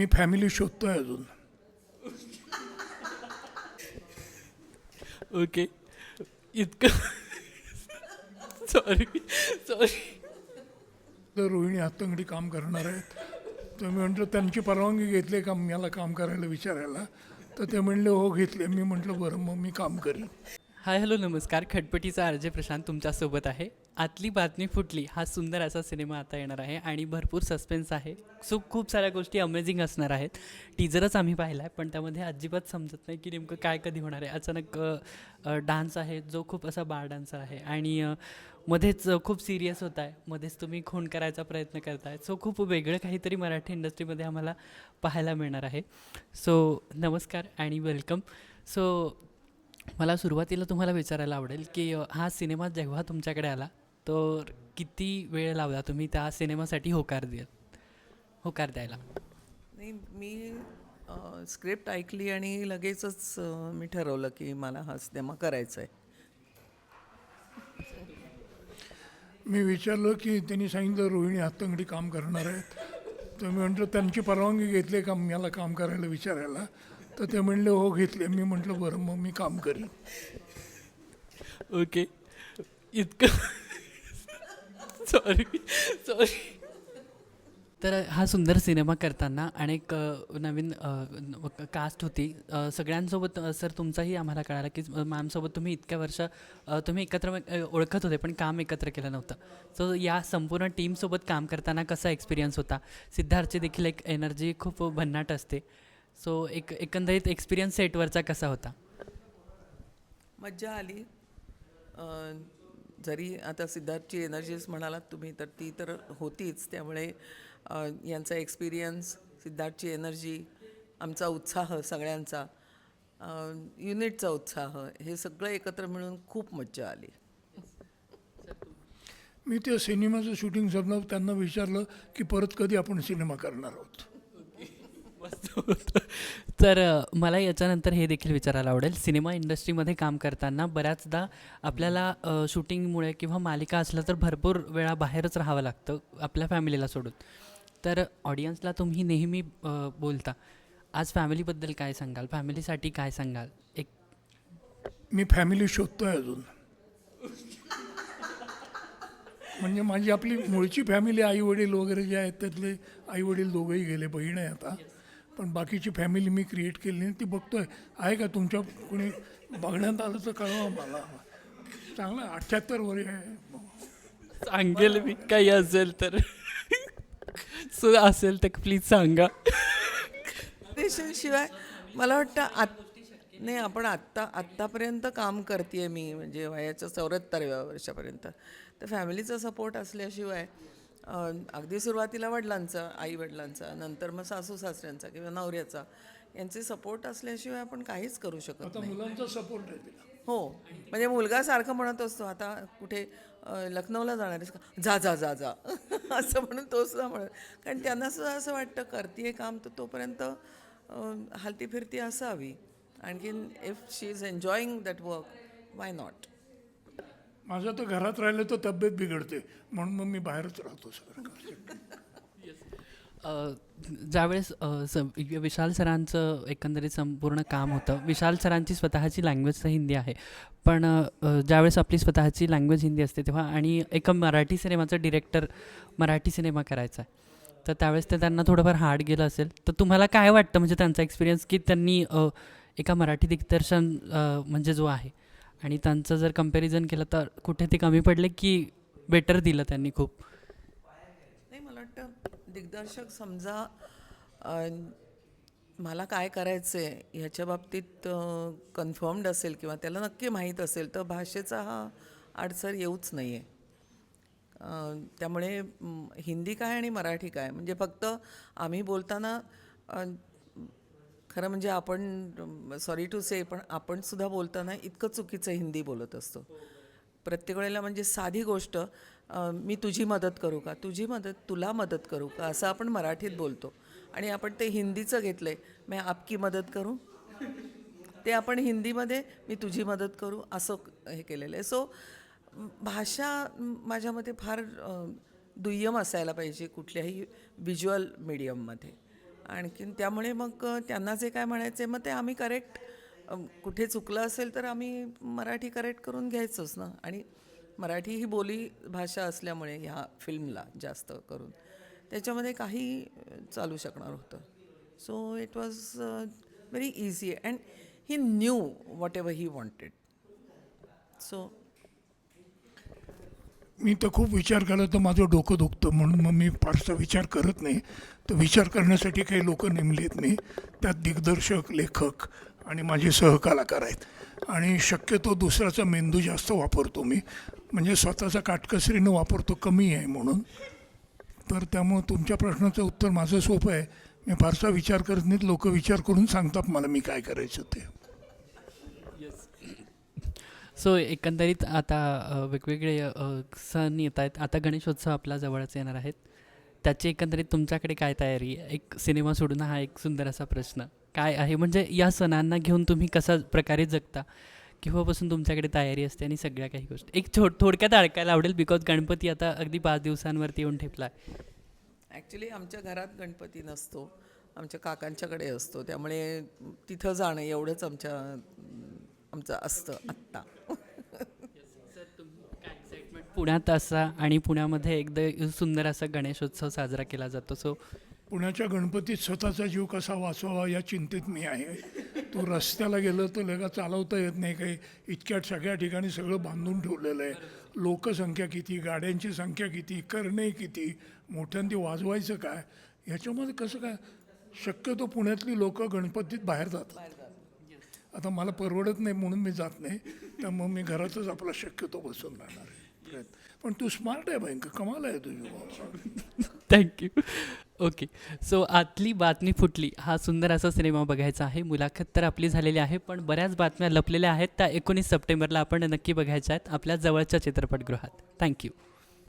मी family शोधतोय अजून. Okay. इतकं sorry sorry. तर रोहिणी हातंगडी काम करणार आहेत. तर मी म्हटलं त्यांची परवानगी घेतली का मला काम करायला विचारायला. तर ते म्हणले हो घेतले. मी म्हटलं बरं मग मी काम करेन. हाय हॅलो नमस्कार. खटपटीचा आरजे प्रशांत तुमच्यासोबत आहे. आतली बातमी फुटली हा सुंदर असा सिनेमा आता येणार आहे आणि भरपूर सस्पेन्स आहे. सो खूप साऱ्या गोष्टी अमेझिंग असणार आहेत. टीजरच आम्ही पाहिला आहे पण त्यामध्ये अजिबात समजत नाही की नेमकं काय कधी होणार आहे. अचानक डान्स आहे जो खूप असा बार डान्सर आहे आणि मध्येच खूप सिरियस होत आहे. मध्येच तुम्ही खून करायचा प्रयत्न करताय. सो खूप वेगळं काहीतरी मराठी इंडस्ट्रीमध्ये आम्हाला पाहायला मिळणार आहे. सो नमस्कार आणि वेलकम. सो मला सुरुवातीला तुम्हाला विचारायला आवडेल की हा सिनेमा जेव्हा तुमच्याकडे आला तर किती वेळ लावला तुम्ही त्या सिनेमासाठी होकार द्यायला. नाही मी स्क्रिप्ट ऐकली आणि लगेचच मी ठरवलं की मला हा सिनेमा करायचा आहे. मी विचारलं की त्यांनी सांगितलं रोहिणी हातंगडी काम करणार आहेत. तर मी म्हटलं त्यांची परवानगी घेतली का मला काम करायला विचारायला. तर ते म्हणले हो घेतले. मी म्हटलं बरं मग मी काम करेन. ओके. इतकं सॉरी सॉरी. तर हा सुंदर सिनेमा करताना अनेक नवीन कास्ट होती. सगळ्यांसोबत सर तुमचाही आम्हाला कळाला की मॅमसोबत तुम्ही इतक्या वर्ष तुम्ही एकत्र ओळखत होते पण काम एकत्र केलं नव्हतं. सो या संपूर्ण टीमसोबत काम करताना कसा एक्सपिरियन्स होता. सिद्धार्थची देखील एक एनर्जी खूप भन्नाट असते. सो एकंदरीत एक्सपिरियन्स सेटवरचा कसा होता. मज्जा आली. जरी आता सिद्धार्थची एनर्जीज म्हणालात तुम्ही तर ती तर होतीच. त्यामुळे यांचा एक्सपिरियन्स, सिद्धार्थची एनर्जी, आमचा उत्साह सगळ्यांचा, युनिटचा उत्साह, हे सगळं एकत्र मिळून खूप मज्जा आली. मी त्या सिनेमाचं शूटिंग संपलं त्यांना विचारलं की परत कधी आपण सिनेमा करणार आहोत. मस्त होतं. तर मला याच्यानंतर हे देखील विचारायला आवडेल. सिनेमा इंडस्ट्रीमध्ये काम करताना बऱ्याचदा आपल्याला शूटिंगमुळे किंवा मालिका असलं तर भरपूर वेळा बाहेरच राहावं लागतं आपल्या फॅमिलीला सोडून. तर ऑडियन्सला तुम्ही नेहमी बोलता. आज फॅमिलीबद्दल काय सांगाल. फॅमिलीसाठी काय सांगाल. एक मी फॅमिली शोधतोय अजून. म्हणजे माझी आपली मूळची फॅमिली आई वडील वगैरे जे आहेत त्यातले आई वडील दोघंही गेले. बहीण आहे आता. पण बाकीची फॅमिली मी क्रिएट केली नाही. ती बघतोय. आहे का तुमच्या कोणी बघण्यात आलं तर कळवा मला. चांगलं 78 वर्ष आहे. सांगेल मी काही असेल तर. सो असेल तर प्लीज सांगा. शिवाय मला वाटतं नाही आपण आत्तापर्यंत काम करते मी म्हणजे वयाच्या 74व्या वर्षापर्यंत. तर फॅमिलीचा सपोर्ट असल्याशिवाय अगदी सुरुवातीला वडिलांचा, आई वडिलांचा, नंतर मग सासू सासऱ्यांचा किंवा नवऱ्याचा, यांचे सपोर्ट असल्याशिवाय आपण काहीच करू शकत आता नाही. मुलांचा सपोर्ट आहे तिला. हो, म्हणजे मुलगा सारखं म्हणत असतो आता कुठे लखनौला जाणार आहेस का, जा जा जा जा असं म्हणून तो सुद्धा म्हणत. कारण त्यांना सुद्धा असं वाटतं करते काम तर तोपर्यंत हलती फिरती असावी. आणखीन if she is enjoying that work, why not. माझं तर घरात राहिलं तर तब्येत बिघडते म्हणून मग मी बाहेरच राहतो सगळं. ज्यावेळेस विशाल सरांचं एकंदरीत संपूर्ण काम होतं. विशाल सरांची स्वतःची लँग्वेज तर हिंदी आहे पण ज्यावेळेस आपली स्वतःची लँग्वेज हिंदी असते तेव्हा आणि एका मराठी सिनेमाचा डिरेक्टर मराठी सिनेमा करायचा आहे तर त्यावेळेस ते त्यांना थोडंफार हार्ड गेलं असेल. तर तुम्हाला काय वाटतं म्हणजे त्यांचा एक्सपिरियन्स की त्यांनी एका मराठी दिग्दर्शन म्हणजे जो आहे आणि त्यांचं जर कंपॅरिझन केलं तर कुठे ते कमी पडले की बेटर दिलं त्यांनी खूप. नाही, मला वाटतं दिग्दर्शक समजा मला काय करायचं आहे ह्याच्या बाबतीत कन्फर्म्ड असेल किंवा त्याला नक्की माहीत असेल तर भाषेचा हा अडसर येऊच नाही आहे. त्यामुळे हिंदी काय आणि मराठी काय म्हणजे फक्त आम्ही बोलताना खरं म्हणजे आपण सॉरी टू से पण आपण सुद्धा बोलताना इतकं चुकीचं हिंदी बोलत असतो प्रत्येक वेळेला. म्हणजे साधी गोष्ट, मी तुझी मदत करू का, तुला मदत करू का, असं आपण मराठीत बोलतो आणि आपण ते हिंदीचं घेतलं आहे. मी आपकी मदत करू, ते आपण हिंदीमध्ये मी तुझी मदत करू असं हे केलेलं आहे. सो भाषा माझ्या मते फार दुय्यम असायला पाहिजे कुठल्याही व्हिज्युअल मीडियममध्ये. आणखीन त्यामुळे मग त्यांना जे काय म्हणायचं मग ते आम्ही करेक्ट, कुठे चुकलं असेल तर आम्ही मराठी करेक्ट करून घ्यायचंच ना. आणि मराठी ही बोली भाषा असल्यामुळे ह्या फिल्मला जास्त करून त्याच्यामध्ये काही चालू शकणार होतं. So it was very easy and he knew whatever he wanted. So मी तर खूप विचार केला तर माझं डोकं दुखतं, म्हणून मग मी फारसा विचार करत नाही. तर विचार करण्यासाठी काही लोक नेमलेत मी, त्यात दिग्दर्शक, लेखक आणि माझे सहकलाकार आहेत. आणि शक्यतो दुसऱ्याचा मेंदू जास्त वापरतो मी, म्हणजे स्वतःचा काटकसरीनं वापरतो कमी आहे म्हणून. तर त्यामुळं तुमच्या प्रश्नाचं उत्तर माझं सोपं आहे. मी फारसा विचार करत नाहीत, लोक विचार करून सांगतात मला मी काय करायचं ते. सो एकंदरीत आता वेगवेगळे सण येत आहेत. आता गणेशोत्सव आपला जवळच येणार आहेत. त्याची एकंदरीत तुमच्याकडे काय तयारी आहे? एक सिनेमा सोडून हा एक सुंदर असा प्रश्न काय आहे, म्हणजे या सणांना घेऊन तुम्ही कशा प्रकारे जगता, केव्हापासून तुमच्याकडे तयारी असते आणि सगळ्या काही गोष्टी एक थोडक्यात अडकायला आवडेल, बिकॉज गणपती आता अगदी 5 दिवसांवरती येऊन ठेपला आहे. ॲक्च्युली आमच्या घरात गणपती नसतो, आमच्या काकांच्याकडे असतो, त्यामुळे तिथं जाणं एवढंच आमचं असतं आत्ता. पुण्यात असा आणि पुण्यामध्ये एकदा सुंदर असा गणेशोत्सव साजरा केला जातो. सो पुण्याच्या गणपतीत स्वतःचा जीव कसा वाचवावा या चिंतेत मी आहे. तो रस्त्याला गेलं तर लगा चालवता येत नाही काही, इतक्या सगळ्या ठिकाणी सगळं बांधून ठेवलेलं आहे. लोकसंख्या किती, गाड्यांची संख्या किती, करणे किती, मोठ्यांदी वाजवायचं काय, ह्याच्यामध्ये कसं काय. शक्यतो पुण्यातली लोक गणपतीत बाहेर जातात. आता मला परवडत नाही म्हणून मी जात नाही, त्यामुळे मी घरातच आपला शक्यतो बसून राहणार आहे. पण तू स्मार्ट आहे भयंकर, कमाल आहे तुझी. थँक्यू. ओके, सो आतली बातमी फुटली हा सुंदर असा सिनेमा बघायचा आहे. मुलाखत तर आपली झालेली आहे, पण बऱ्याच बातम्या लपलेल्या आहेत त्या 19 सप्टेंबरला आपण नक्की बघायच्या आहेत आपल्या जवळच्या चित्रपटगृहात. थँक्यू.